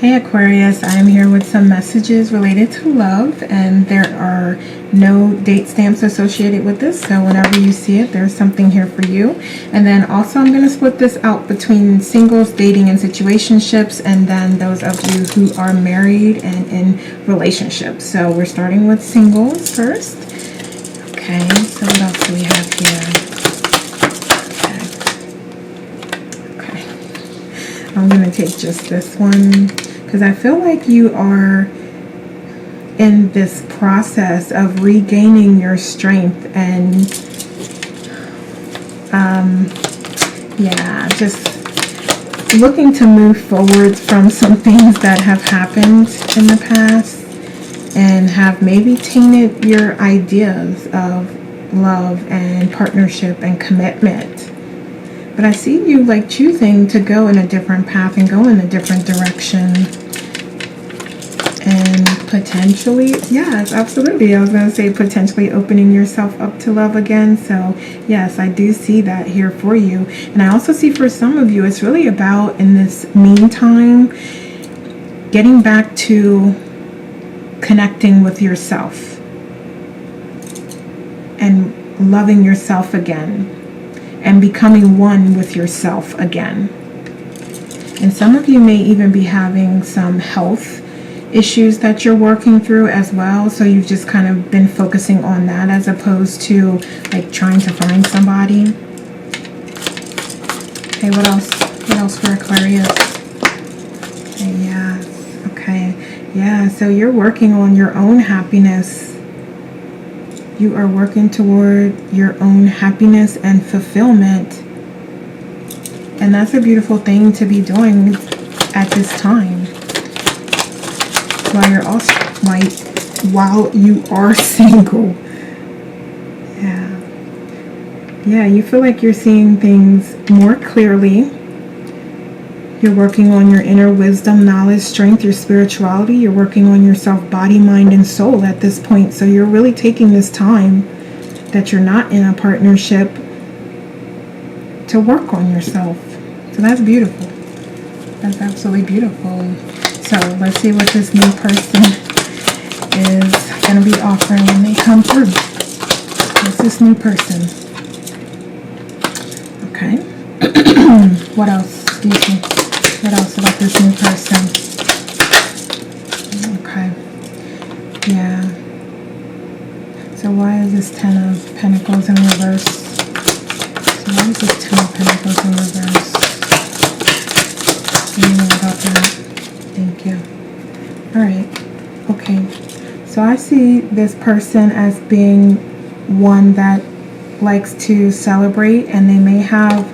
Hey Aquarius, I am here with some messages related to love, and there are no date stamps associated with this, so whenever you see it, there's something here for you. And then also I'm going to split this out between singles, dating, and situationships, and then those of you who are married and in relationships. So we're starting with singles first. Okay, so what else do we have here? Okay. I'm going to take just this one, because I feel like you are in this process of regaining your strength and just looking to move forward from some things that have happened in the past and have maybe tainted your ideas of love and partnership and commitment. But I see you like choosing to go in a different path and go in a different direction. And potentially, yes, absolutely. I was going to say potentially opening yourself up to love again. So yes, I do see that here for you. And I also see for some of you, it's really about, in this meantime, getting back to connecting with yourself and loving yourself again and becoming one with yourself again. And some of you may even be having some health issues that you're working through as well, so you've just kind of been focusing on that as opposed to like trying to find somebody. Okay, what else for Aquarius? Okay, yeah. Okay, yeah, so you're working on your own happiness. You are working toward your own happiness and fulfillment, and that's a beautiful thing to be doing at this time. While you are single. Yeah, you feel like you're seeing things more clearly. You're working on your inner wisdom, knowledge, strength, your spirituality. You're working on yourself, body, mind, and soul at this point. So you're really taking this time that you're not in a partnership to work on yourself. So that's beautiful. That's absolutely beautiful. So let's see what this new person is going to be offering when they come through. What's this new person? Okay. What else do you think? What else about this new person? Okay. Yeah. So why is this Ten of Pentacles in reverse? So why is this Ten of Pentacles in reverse? What about that? Thank you. Alright. Okay. So I see this person as being one that likes to celebrate, and they may have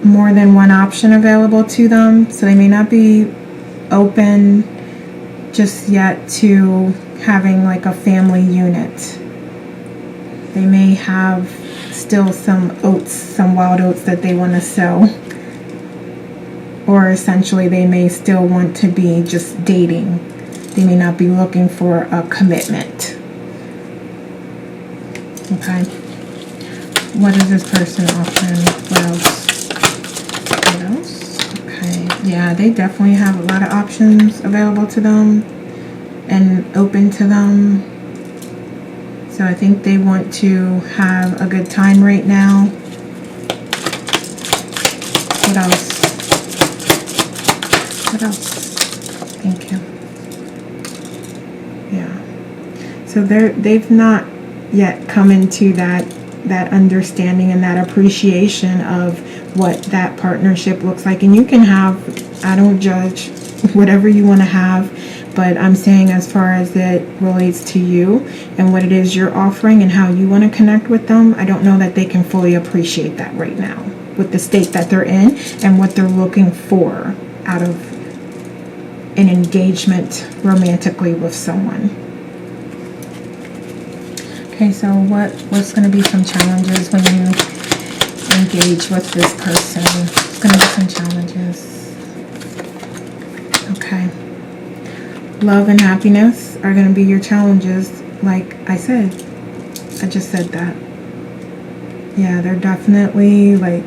more than one option available to them. So they may not be open just yet to having like a family unit. They may have still some oats, some wild oats that they want to sow. Or essentially they may still want to be just dating. They may not be looking for a commitment. Okay. What is this person offering? What else? What else? Okay. Yeah, they definitely have a lot of options available to them and open to them. So I think they want to have a good time right now. What else? What else? Thank you. Yeah. So they've not yet come into that understanding and that appreciation of what that partnership looks like. And you can have, I don't judge, whatever you want to have, but I'm saying as far as it relates to you and what it is you're offering and how you want to connect with them, I don't know that they can fully appreciate that right now with the state that they're in and what they're looking for out of an engagement romantically with someone. Okay, so what's going to be some challenges when you engage with this person? It's going to be some challenges. Okay. Love and happiness are going to be your challenges. Like I said, I just said that. Yeah, they're definitely like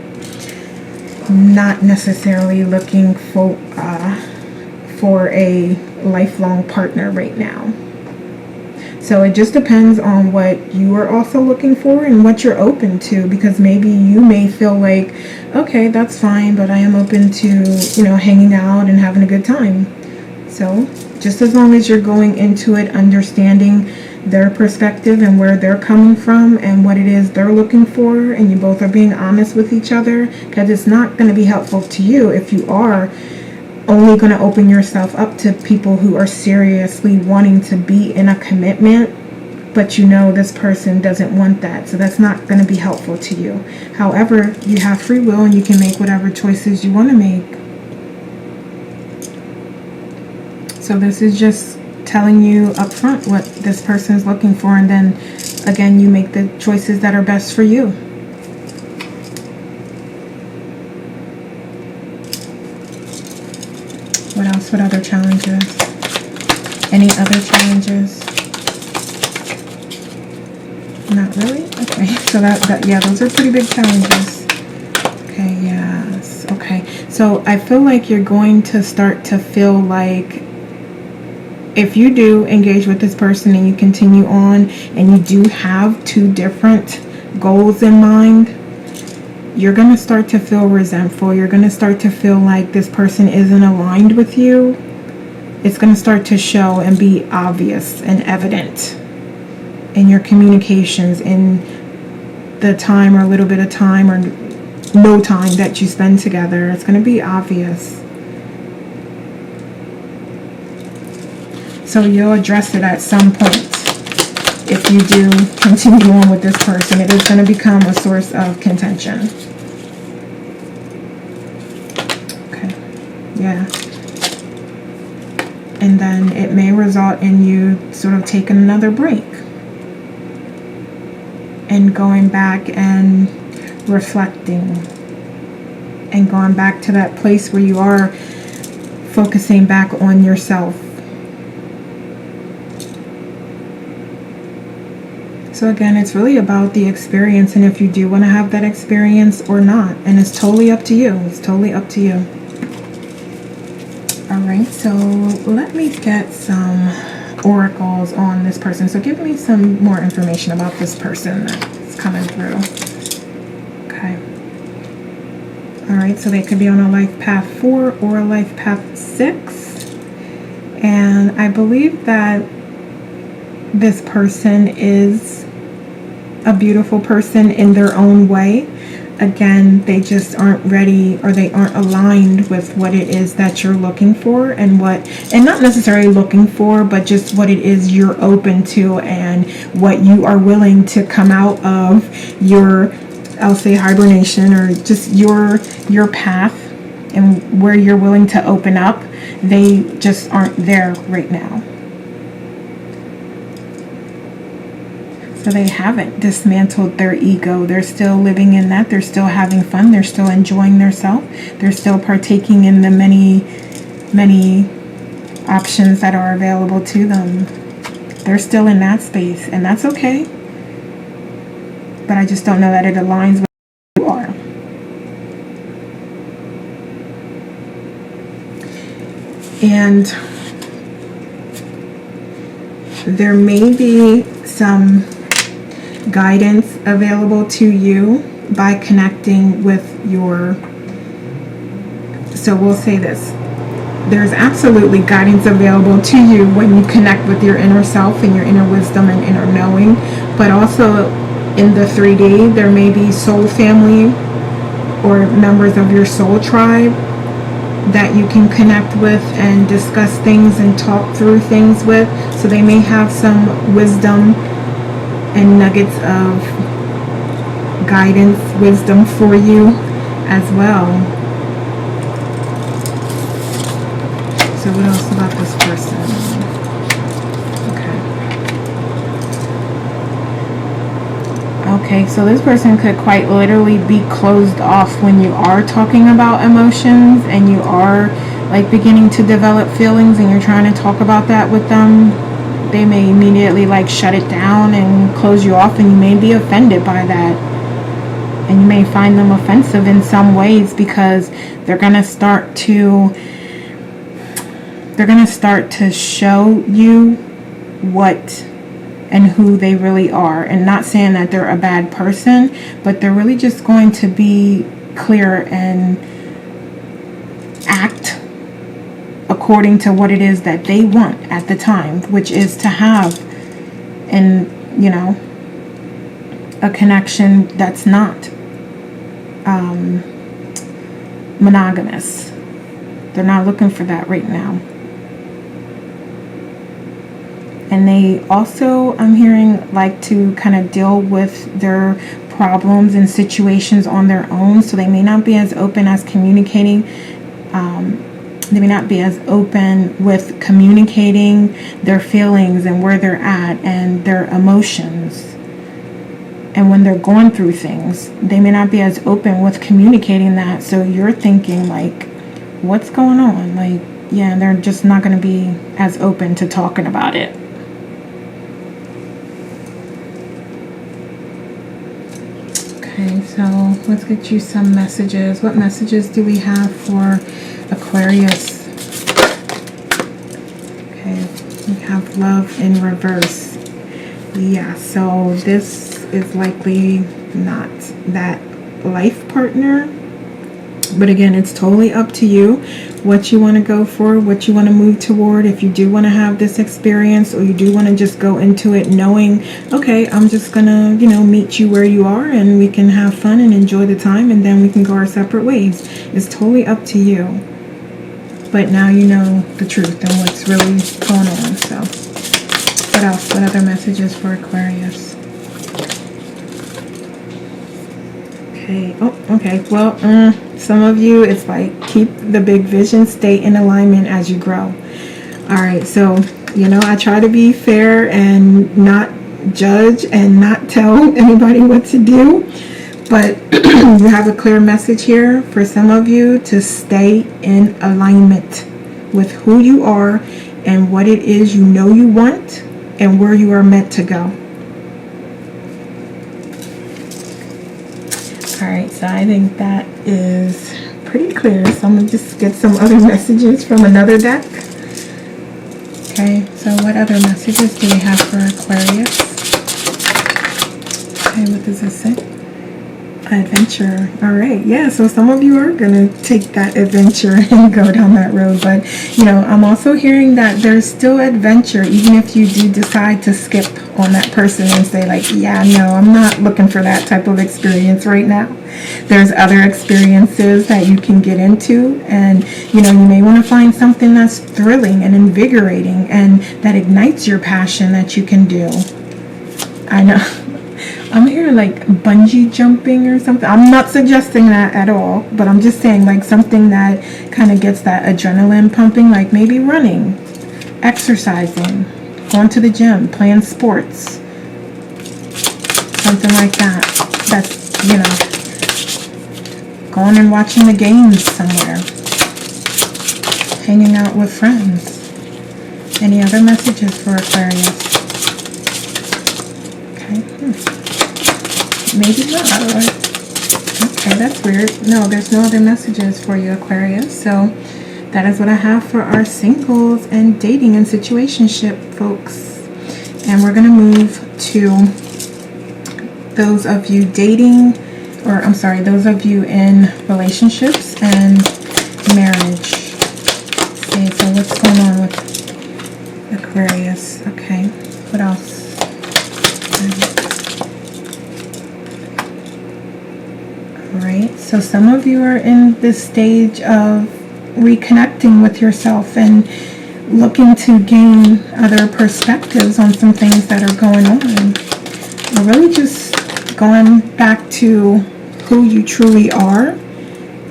not necessarily looking for a lifelong partner right now. So it just depends on what you are also looking for and what you're open to, because maybe you may feel like, okay, that's fine, but I am open to, you know, hanging out and having a good time. So just as long as you're going into it understanding their perspective and where they're coming from and what it is they're looking for, and you both are being honest with each other, because it's not going to be helpful to you if you are only going to open yourself up to people who are seriously wanting to be in a commitment, but you know this person doesn't want that. So that's not going to be helpful to you. However, you have free will and you can make whatever choices you want to make. So this is just telling you up front what this person is looking for, and then again you make the choices that are best for you. What else? What other challenges? Any other challenges? Not really? Okay, so that yeah, those are pretty big challenges. Okay, yes. Okay, so I feel like you're going to start to feel like, if you do engage with this person and you continue on and you do have two different goals in mind, you're going to start to feel resentful. You're going to start to feel like this person isn't aligned with you. It's going to start to show and be obvious and evident in your communications, in the time or a little bit of time or no time that you spend together. It's going to be obvious. So you'll address it at some point. If you do continue on with this person, it is going to become a source of contention. Okay, yeah. And then it may result in you sort of taking another break and going back and reflecting and going back to that place where you are focusing back on yourself. So again, it's really about the experience, and if you do want to have that experience or not, and it's totally up to you. It's totally up to you. Alright, so let me get some oracles on this person. So give me some more information about this person that's coming through. Okay. Alright, so they could be on a life path 4 or a life path 6. And I believe that this person is a beautiful person in their own way. Again, they just aren't ready, or they aren't aligned with what it is that you're looking for, and not necessarily looking for, but just what it is you're open to and what you are willing to come out of your, I'll say, hibernation, or just your path and where you're willing to open up. They just aren't there right now. So they haven't dismantled their ego. They're still living in that. They're still having fun. They're still enjoying themselves. They're still partaking in the many, many options that are available to them. They're still in that space, and that's okay. But I just don't know that it aligns with who you are. And there may be some guidance available to you by connecting with your, so we'll say this, there's absolutely guidance available to you when you connect with your inner self and your inner wisdom and inner knowing, but also in the 3D there may be soul family or members of your soul tribe that you can connect with and discuss things and talk through things with. So they may have some wisdom and nuggets of guidance, wisdom for you as well. So what else about this person? Okay, so this person could quite literally be closed off when you are talking about emotions and you are like beginning to develop feelings and you're trying to talk about that with them. They may immediately like shut it down and close you off, and you may be offended by that. And you may find them offensive in some ways because they're going to start to they're going to start to show you what and who they really are. And not saying that they're a bad person, but they're really just going to be clear and act according to what it is that they want at the time, which is to have a connection that's not monogamous. They're not looking for that right now. And they also, I'm hearing, like to kind of deal with their problems and situations on their own. So they may not be as open as communicating. They may not be as open with communicating their feelings and where they're at and their emotions. And when they're going through things, they may not be as open with communicating that. So you're thinking like, what's going on? Like, yeah, they're just not going to be as open to talking about it. Okay, so let's get you some messages. What messages do we have for Aquarius? Okay, we have love in reverse. Yeah, so this is likely not that life partner. But again, it's totally up to you what you want to go for, what you want to move toward. If you do want to have this experience, or you do want to just go into it knowing, okay, I'm just going to, meet you where you are and we can have fun and enjoy the time and then we can go our separate ways. It's totally up to you. But now you know the truth and what's really going on. So what else? What other messages for Aquarius? Okay. Oh, okay. Well, some of you, it's like keep the big vision, stay in alignment as you grow. All right. So, I try to be fair and not judge and not tell anybody what to do. But you have a clear message here for some of you to stay in alignment with who you are and what it is you want and where you are meant to go. Alright, so I think that is pretty clear. So I'm going to just get some other messages from another deck. Okay, so what other messages do we have for Aquarius? Okay, what does this say? Adventure. All right, yeah, so some of you are going to take that adventure and go down that road, but I'm also hearing that there's still adventure even if you do decide to skip on that person and say like, yeah, no, I'm not looking for that type of experience right now. There's other experiences that you can get into, and you may want to find something that's thrilling and invigorating and that ignites your passion that you can do. I know I'm hearing like bungee jumping or something. I'm not suggesting that at all, but I'm just saying like something that kind of gets that adrenaline pumping, like maybe running, exercising, going to the gym, playing sports, something like that. That's, going and watching the games somewhere, hanging out with friends. Any other messages for Aquarius? Okay. Maybe not. Okay, that's weird. No, there's no other messages for you, Aquarius. So that is what I have for our singles and dating and situationship, folks. And we're going to move to those of you dating, those of you in relationships and marriage. Okay, so what's going on with Aquarius? Okay, what else? Alright, so some of you are in this stage of reconnecting with yourself and looking to gain other perspectives on some things that are going on. You're really just going back to who you truly are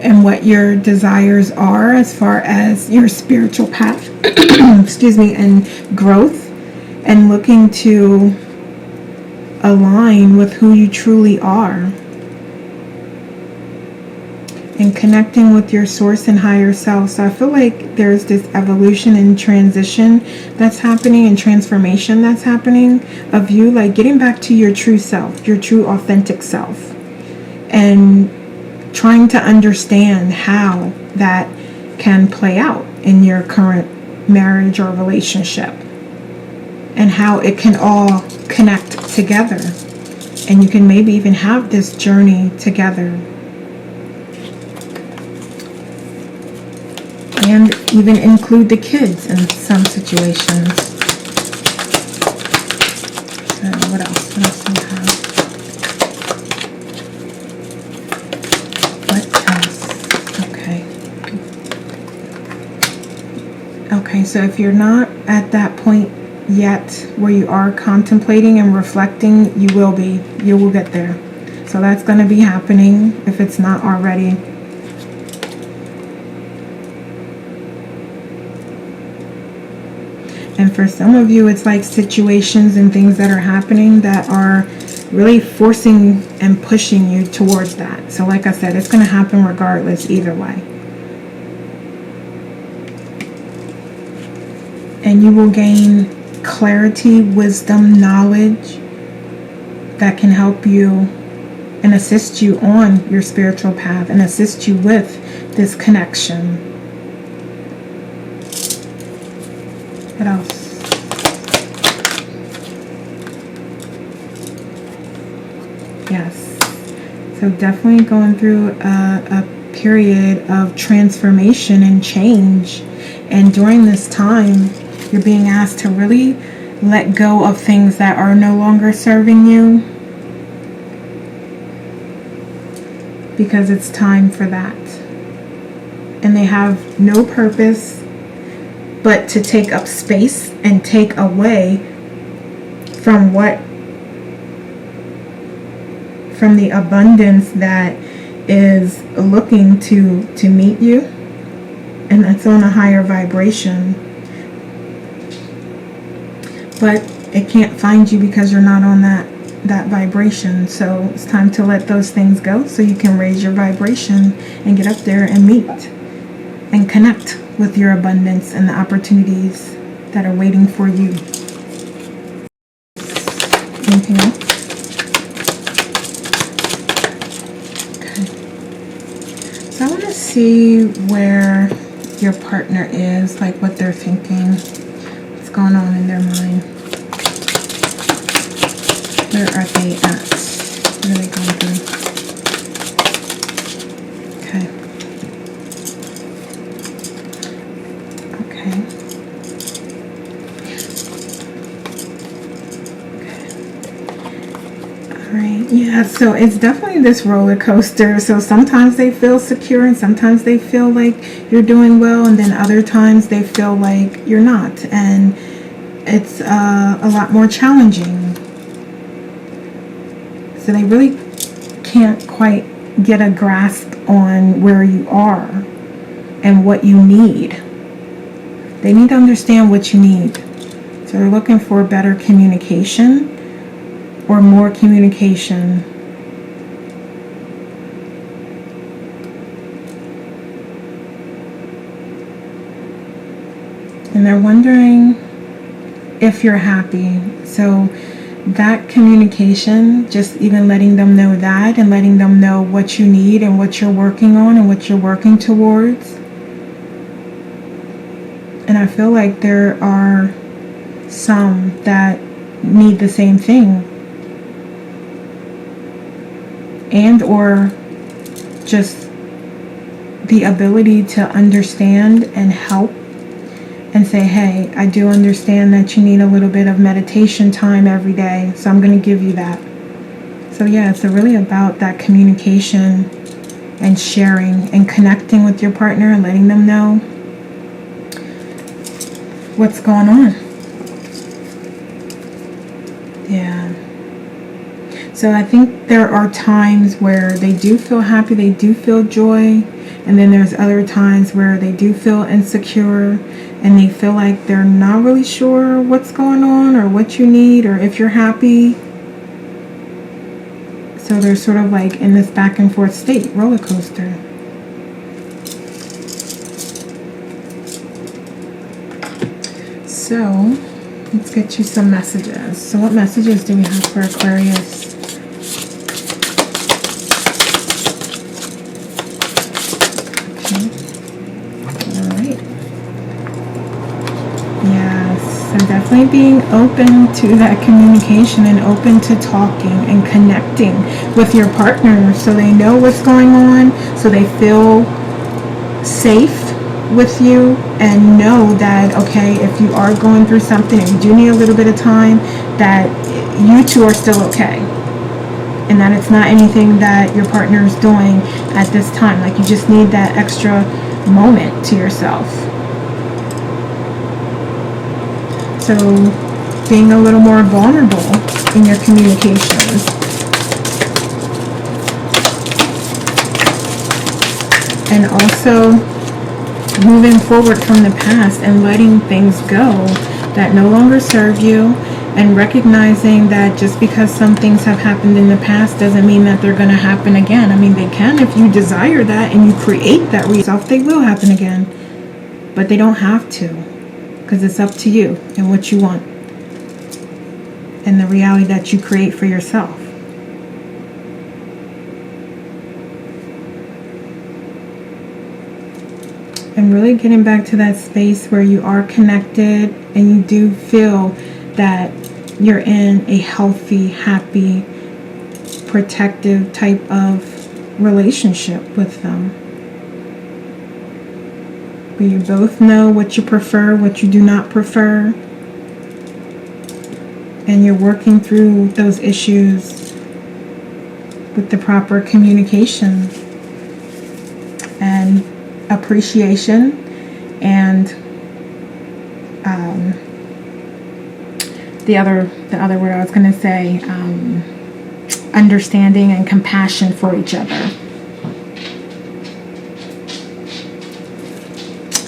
and what your desires are as far as your spiritual path, excuse me, and growth, and looking to align with who you truly are. And connecting with your source and higher self. So I feel like there's this evolution and transition that's happening and transformation that's happening of you, like getting back to your true self, your true authentic self, and trying to understand how that can play out in your current marriage or relationship, and how it can all connect together. And you can maybe even have this journey together. And even include the kids in some situations. So what else? What else do we have? What else? Okay. Okay, so if you're not at that point yet where you are contemplating and reflecting, you will be. You will get there. So that's going to be happening if it's not already. And for some of you, it's like situations and things that are happening that are really forcing and pushing you towards that. So like I said, it's going to happen regardless, either way. And you will gain clarity, wisdom, knowledge that can help you and assist you on your spiritual path and assist you with this connection. What else? Yes. So definitely going through a period of transformation and change. And during this time, you're being asked to really let go of things that are no longer serving you, because it's time for that. And they have no purpose but to take up space and take away from the abundance that is looking to meet you, and that's on a higher vibration. But it can't find you because you're not on that vibration. So it's time to let those things go so you can raise your vibration and get up there and meet and connect with your abundance and the opportunities that are waiting for you. Anything else? Okay. So I want to see where your partner is, like what they're thinking, what's going on in their mind. Where are they at? What are they going through? Okay. Okay. Alright, yeah, so it's definitely this roller coaster. So sometimes they feel secure and sometimes they feel like you're doing well, and then other times they feel like you're not. And it's a lot more challenging. So they really can't quite get a grasp on where you are and what you need. They need to understand what you need. So they're looking for better communication or more communication. And they're wondering if you're happy. So that communication, just even letting them know that and letting them know what you need and what you're working on and what you're working towards. And I feel like there are some that need the same thing, and or just the ability to understand and help and say, hey, I do understand that you need a little bit of meditation time every day, so I'm going to give you that. So yeah, it's really about that communication and sharing and connecting with your partner and letting them know what's going on. Yeah. So I think there are times where they do feel happy, they do feel joy, and then there's other times where they do feel insecure and they feel like they're not really sure what's going on or what you need or if you're happy. So they're sort of like in this back and forth state, roller coaster. So let's get you some messages. So what messages do we have for Aquarius? So definitely being open to that communication and open to talking and connecting with your partner so they know what's going on, so they feel safe with you and know that, okay, if you are going through something and you do need a little bit of time, that you two are still okay. And that it's not anything that your partner is doing at this time. Like, you just need that extra moment to yourself. So being a little more vulnerable in your communications. And also moving forward from the past and letting things go that no longer serve you, and recognizing that just because some things have happened in the past doesn't mean that they're going to happen again. I mean, they can if you desire that and you create that yourself. They will happen again, but they don't have to, because it's up to you and what you want and the reality that you create for yourself. And really getting back to that space where you are connected and you do feel that you're in a healthy, happy, protective type of relationship with them. Where you both know what you prefer, what you do not prefer. And you're working through those issues with the proper communication and appreciation and the other word I was going to say, understanding and compassion for each other.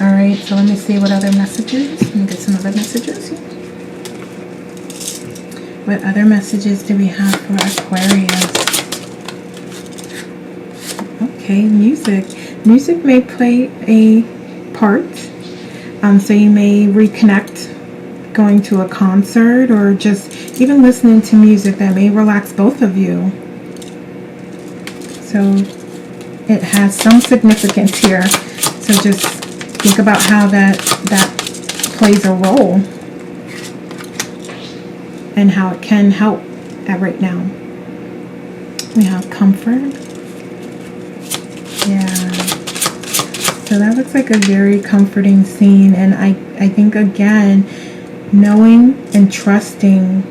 All right, so let me see what other messages. Let me get some other messages here. What other messages do we have for Aquarius? Okay, music. Music may play a part. So you may reconnect going to a concert or just even listening to music that may relax both of you. So it has some significance here. So just think about how that plays a role and how it can help at right now. We have comfort. Yeah. So that looks like a very comforting scene. And I think, again, knowing and trusting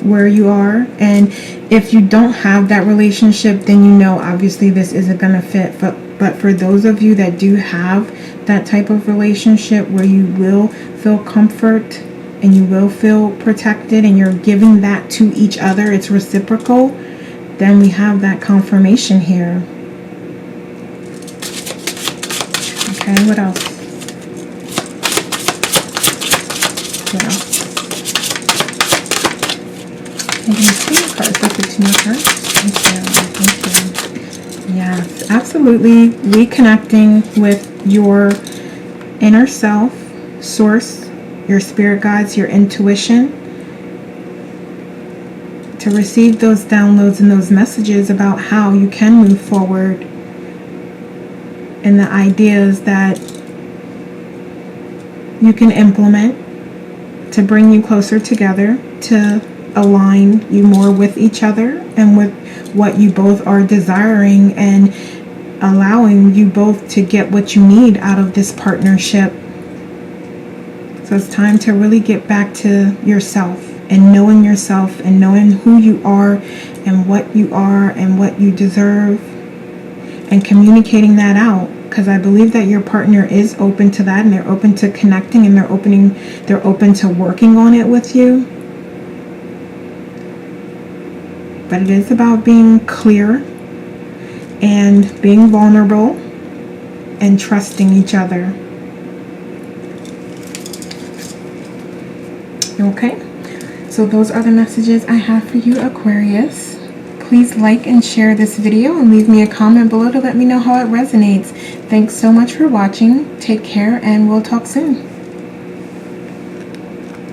where you are. And if you don't have that relationship, then you know obviously this isn't going to fit. But for those of you that do have that type of relationship where you will feel comfort and you will feel protected and you're giving that to each other, it's reciprocal, then we have that confirmation here. Okay, what else? What else? I'm going to see cards. Look at 2 more cards. Thank you. Yes, absolutely. Reconnecting with your inner self, source, your spirit guides, your intuition, to receive those downloads and those messages about how you can move forward and the ideas that you can implement to bring you closer together, to align you more with each other and with what you both are desiring, and allowing you both to get what you need out of this partnership. So it's time to really get back to yourself and knowing who you are and what you are and what you deserve, and communicating that out, because I believe that your partner is open to that, and they're open to connecting, and they're open to working on it with you. But it is about being clear and being vulnerable and trusting each other. Okay, so those are the messages I have for you, Aquarius. Please like and share this video and leave me a comment below to let me know how it resonates. Thanks so much for watching. Take care, and we'll talk soon.